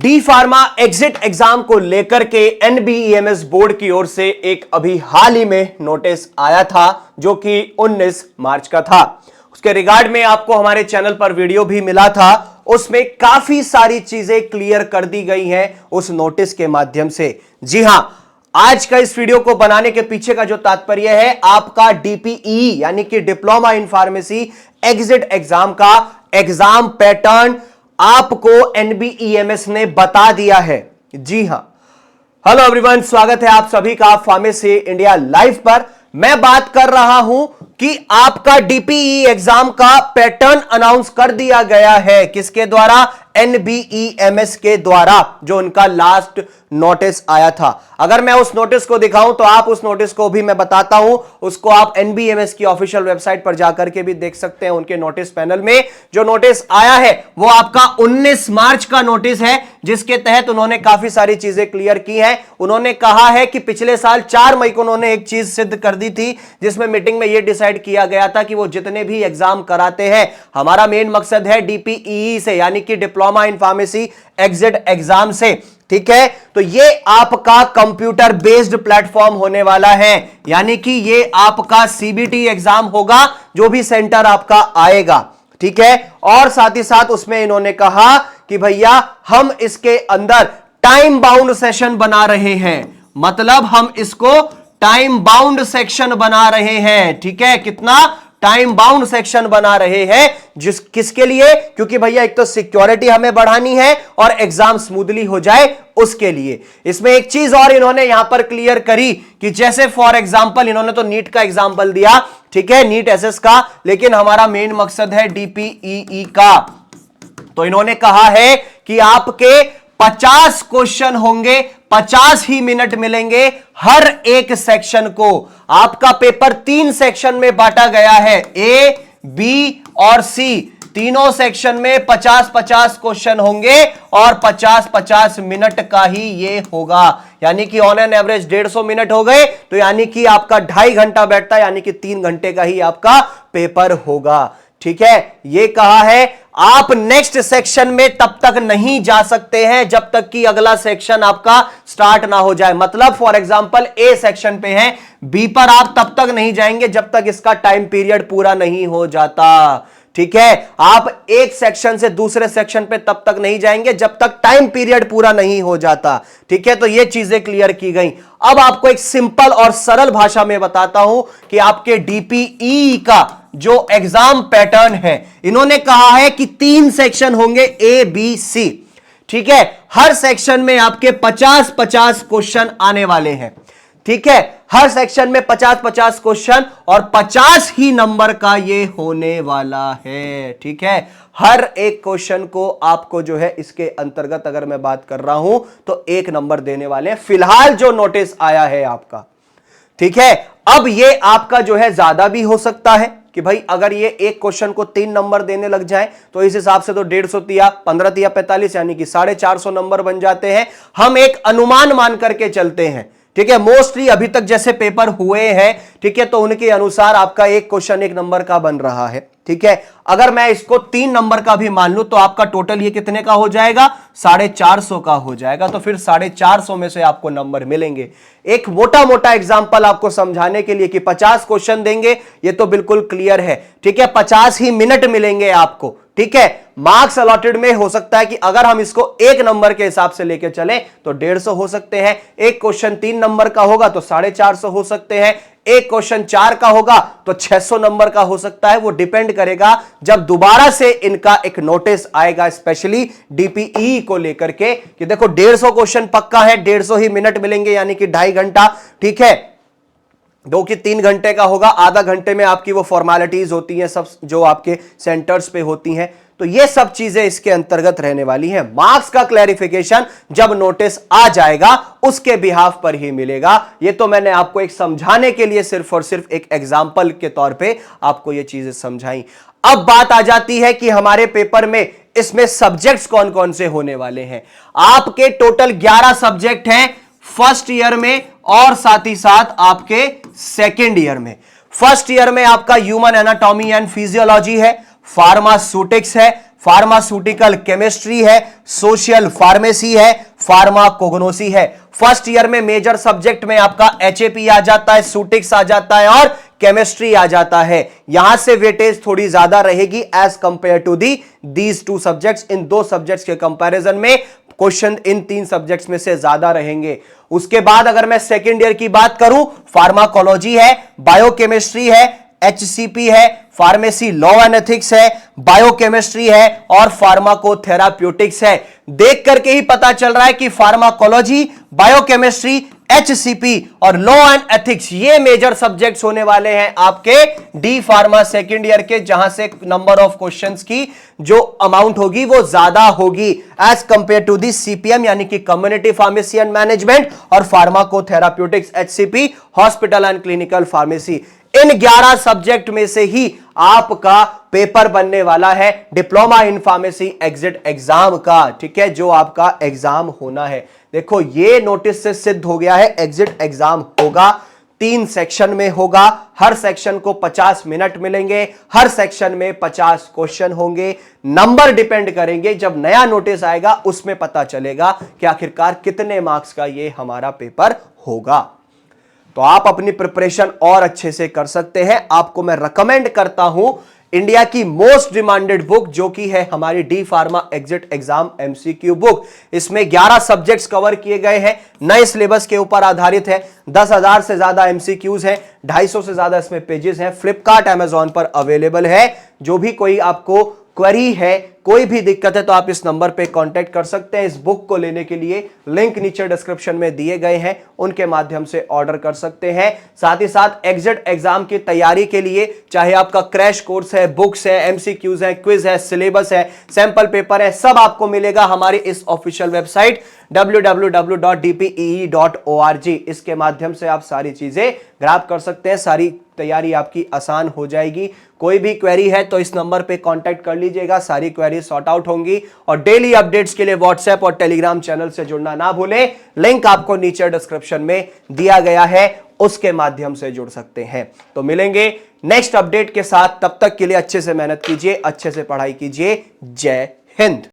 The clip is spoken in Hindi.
डी फार्मा एग्जिट एग्जाम को लेकर के एनबीईएमएस बोर्ड की ओर से एक अभी हाल ही में नोटिस आया था जो कि 19 मार्च का था। उसके रिगार्ड में आपको हमारे चैनल पर वीडियो भी मिला था, उसमें काफी सारी चीजें क्लियर कर दी गई हैं उस नोटिस के माध्यम से। जी हां, आज का इस वीडियो को बनाने के पीछे का जो तात्पर्य है, आपका डीपीई यानी कि diploma in pharmacy exit exam का एग्जाम पैटर्न आपको एनबीईएमएस ने बता दिया है। जी हां, हेलो एवरीवन, स्वागत है आप सभी का फार्मेसी इंडिया लाइव पर। मैं बात कर रहा हूं कि आपका डीपीई एग्जाम का पैटर्न अनाउंस कर दिया गया है। किसके द्वारा? एनबीईएमएस के द्वारा, जो उनका लास्ट नोटिस आया था। अगर मैं उस नोटिस को दिखाऊं तो आप उस नोटिस को भी मैं बताता हूं, उसको आप एनबीईएमएस की ऑफिशियल वेबसाइट पर जाकर के भी देख सकते हैं। उनके नोटिस पैनल में जो नोटिस आया है वो आपका 19 मार्च का नोटिस है, जिसके तहत उन्होंने काफी सारी चीजें क्लियर की हैं। उन्होंने कहा है कि पिछले साल 4 मई को उन्होंने एक चीज सिद्ध कर दी थी, जिसमें मीटिंग में यह डिसाइड किया गया था कि वो जितने भी एग्जाम कराते हैं, हमारा मेन मकसद है डीपीई से, यानी कि diploma in pharmacy exit exam से। ठीक है, तो ये आपका कंप्यूटर बेस्ड प्लेटफॉर्म होने वाला है, यानी कि ये आपका सीबीटी एग्जाम होगा जो भी सेंटर आपका आएगा। ठीक है, और साथ ही साथ उसमें इन्होंने कहा कि भैया हम इसके अंदर टाइम बाउंड सेशन बना रहे हैं, मतलब हम इसको टाइम बाउंड सेक्शन बना रहे हैं। ठीक है, कितना टाइम बाउंड सेक्शन बना रहे हैं, किसके लिए? क्योंकि भैया एक तो सिक्योरिटी हमें बढ़ानी है और एग्जाम स्मूथली हो जाए, उसके लिए। इसमें एक चीज और इन्होंने यहां पर क्लियर करी कि जैसे फॉर एग्जांपल इन्होंने तो नीट का एग्जांपल दिया, ठीक है, नीट एसएस का, लेकिन हमारा मेन मकसद है डीपीई का। तो इन्होंने कहा है कि आपके 50 क्वेश्चन होंगे, 50 ही मिनट मिलेंगे हर एक सेक्शन को। आपका पेपर 3 सेक्शन में बांटा गया है, ए, बी और सी। तीनों सेक्शन में 50-50 क्वेश्चन होंगे और 50-50 मिनट का ही ये होगा, यानी कि ऑन एन एवरेज 150 मिनट हो गए, तो यानी कि आपका 2.5 घंटा बैठता है, यानी कि 3 घंटे का ही आपका पेपर होगा। ठीक है, ये कहा है। आप नेक्स्ट सेक्शन में तब तक नहीं जा सकते हैं जब तक कि अगला सेक्शन आपका स्टार्ट ना हो जाए। मतलब फॉर एग्जांपल ए सेक्शन पे हैं, बी पर आप तब तक नहीं जाएंगे जब तक इसका टाइम पीरियड पूरा नहीं हो जाता। ठीक है, आप एक सेक्शन से दूसरे सेक्शन पे तब तक नहीं जाएंगे जब तक टाइम पीरियड पूरा नहीं हो जाता। ठीक है, तो ये चीजें क्लियर की गई। अब आपको एक सिंपल और सरल भाषा में बताता हूं कि आपके डीपीई का जो एग्जाम पैटर्न है, इन्होंने कहा है कि 3 सेक्शन होंगे, ए, बी, सी। ठीक है, हर सेक्शन में आपके 50-50 क्वेश्चन आने वाले हैं। ठीक है, हर सेक्शन में 50-50 क्वेश्चन और 50 ही नंबर का ये होने वाला है। ठीक है, हर एक क्वेश्चन को आपको जो है इसके अंतर्गत अगर मैं बात कर रहा हूं तो 1 नंबर देने वाले हैं, फिलहाल जो नोटिस आया है आपका। ठीक है, अब ये आपका जो है ज्यादा भी हो सकता है कि भाई अगर ये एक क्वेश्चन को 3 नंबर देने लग जाए तो इस हिसाब से तो 150 तिया 15 तिया 45, यानी कि 450 नंबर बन जाते हैं। हम एक अनुमान मान करके चलते हैं। ठीक है, मोस्टली अभी तक जैसे पेपर हुए हैं, ठीक है, तो उनके अनुसार आपका एक क्वेश्चन 1 नंबर का बन रहा है। ठीक है, अगर मैं इसको 3 नंबर का भी मान लूं तो आपका टोटल ये कितने का हो जाएगा? 450 का हो जाएगा। तो फिर 450 में से आपको नंबर मिलेंगे। एक मोटा मोटा एग्जांपल आपको समझाने के लिए कि 50 क्वेश्चन देंगे, ये तो बिल्कुल क्लियर है। ठीक है, 50 ही मिनट मिलेंगे आपको। ठीक है, मार्क्स अलॉटेड में हो सकता है कि अगर हम इसको 1 नंबर के हिसाब से लेके चले तो 150 हो सकते हैं। एक क्वेश्चन 3 नंबर का होगा तो 450 हो सकते हैं। एक क्वेश्चन 4 का होगा तो 600 नंबर का हो सकता है। वो डिपेंड करेगा जब दोबारा से इनका एक नोटिस आएगा, स्पेशली डीपीई को लेकर के, कि देखो 150 क्वेश्चन पक्का है, 150 ही मिनट मिलेंगे, यानी कि 2.5 घंटा। ठीक है, 2 की 3 घंटे का होगा, आधा घंटे में आपकी वो फॉर्मेलिटीज होती हैं सब जो आपके सेंटर्स पे होती हैं। तो ये सब चीजें इसके अंतर्गत रहने वाली हैं। मार्क्स का क्लैरिफिकेशन जब नोटिस आ जाएगा उसके बिहाफ पर ही मिलेगा। ये तो मैंने आपको एक समझाने के लिए सिर्फ और सिर्फ एक एग्जाम्पल के तौर पे आपको ये चीजें समझाई। अब बात आ जाती है कि हमारे पेपर में इसमें सब्जेक्ट्स कौन कौन से होने वाले हैं। आपके टोटल 11 सब्जेक्ट हैं फर्स्ट ईयर में और साथ ही साथ आपके सेकेंड ईयर में। फर्स्ट ईयर में आपका ह्यूमन एनाटॉमी एंड फिजियोलॉजी है, फार्मास्यूटिक्स है, फार्मास्यूटिकल केमिस्ट्री है, सोशल फार्मेसी है, फार्माकोग्नोसी है। फर्स्ट ईयर में मेजर सब्जेक्ट में आपका एचएपी आ जाता है, सूटिक्स आ जाता है और केमिस्ट्री आ जाता है। यहां से वेटेज थोड़ी ज्यादा रहेगी as compare to these two subjects. इन दो सब्जेक्ट्स के कंपैरिजन में क्वेश्चन इन तीन सब्जेक्ट्स में से ज्यादा रहेंगे। उसके बाद अगर मैं सेकेंड ईयर की बात करूं, फार्माकोलॉजी है, बायोकेमिस्ट्री है, एचसीपी है, फार्मेसी लॉ एंड एथिक्स है, बायोकेमिस्ट्री है और फार्माकोथेराप्यूटिक्स है। देख करके ही पता चल रहा है कि फार्माकोलॉजी, बायोकेमिस्ट्री, एचसीपी और लॉ एंड एथिक्स ये मेजर सब्जेक्ट्स होने वाले हैं आपके डी फार्मा सेकेंड ईयर के, जहां से नंबर ऑफ क्वेश्चंस की जो अमाउंट होगी वो ज्यादा होगी as compare to the CPM यानी कि कम्युनिटी फार्मेसी एंड मैनेजमेंट और pharmacotherapeutics HCP hospital and clinical pharmacy. इन 11 सब्जेक्ट में से ही आपका पेपर बनने वाला है diploma in pharmacy exit exam का, ठीक है, जो आपका एग्जाम होना है। देखो ये नोटिस से सिद्ध हो गया है, एग्जिट एग्जाम होगा, 3 सेक्शन में होगा, हर सेक्शन को 50 मिनट मिलेंगे, हर सेक्शन में 50 क्वेश्चन होंगे। नंबर डिपेंड करेंगे, जब नया नोटिस आएगा उसमें पता चलेगा कि आखिरकार कितने मार्क्स का ये हमारा पेपर होगा। तो आप अपनी प्रिपरेशन और अच्छे से कर सकते हैं। आपको मैं रिकमेंड करता हूं इंडिया की मोस्ट डिमांडेड बुक जो कि है हमारी D pharma exit exam MCQ book. इसमें 11 सब्जेक्ट्स कवर किए गए हैं, नए सिलेबस के ऊपर आधारित है, 10,000 से ज्यादा एमसीक्यूज हैं, 250 से ज्यादा इसमें पेजेस हैं। फ्लिपकार्ट अमेजॉन पर अवेलेबल है। जो भी कोई आपको क्वेरी है, कोई भी दिक्कत है तो आप इस नंबर पे कांटेक्ट कर सकते हैं। इस बुक को लेने के लिए लिंक नीचे डिस्क्रिप्शन में दिए गए हैं, उनके माध्यम से ऑर्डर कर सकते हैं। साथ ही साथ एग्जिट एग्जाम की तैयारी के लिए चाहे आपका क्रैश कोर्स है, बुक्स है, एमसीक्यूज है, क्विज है, सिलेबस है, सैंपल पेपर है, सब आपको मिलेगा हमारी इस ऑफिशियल वेबसाइट www.dpee.org। इसके माध्यम से आप सारी चीजें ग्रैब कर सकते हैं, सारी तैयारी आपकी आसान हो जाएगी। कोई भी क्वेरी है तो इस नंबर पे कांटेक्ट कर लीजिएगा, सारी क्वेरी सॉर्ट आउट होंगी। और डेली अपडेट्स के लिए व्हाट्सएप और टेलीग्राम चैनल से जुड़ना ना भूलें, लिंक आपको नीचे डिस्क्रिप्शन में दिया गया है, उसके माध्यम से जुड़ सकते हैं। तो मिलेंगे नेक्स्ट अपडेट के साथ, तब तक के लिए अच्छे से मेहनत कीजिए, अच्छे से पढ़ाई कीजिए। जय हिंद।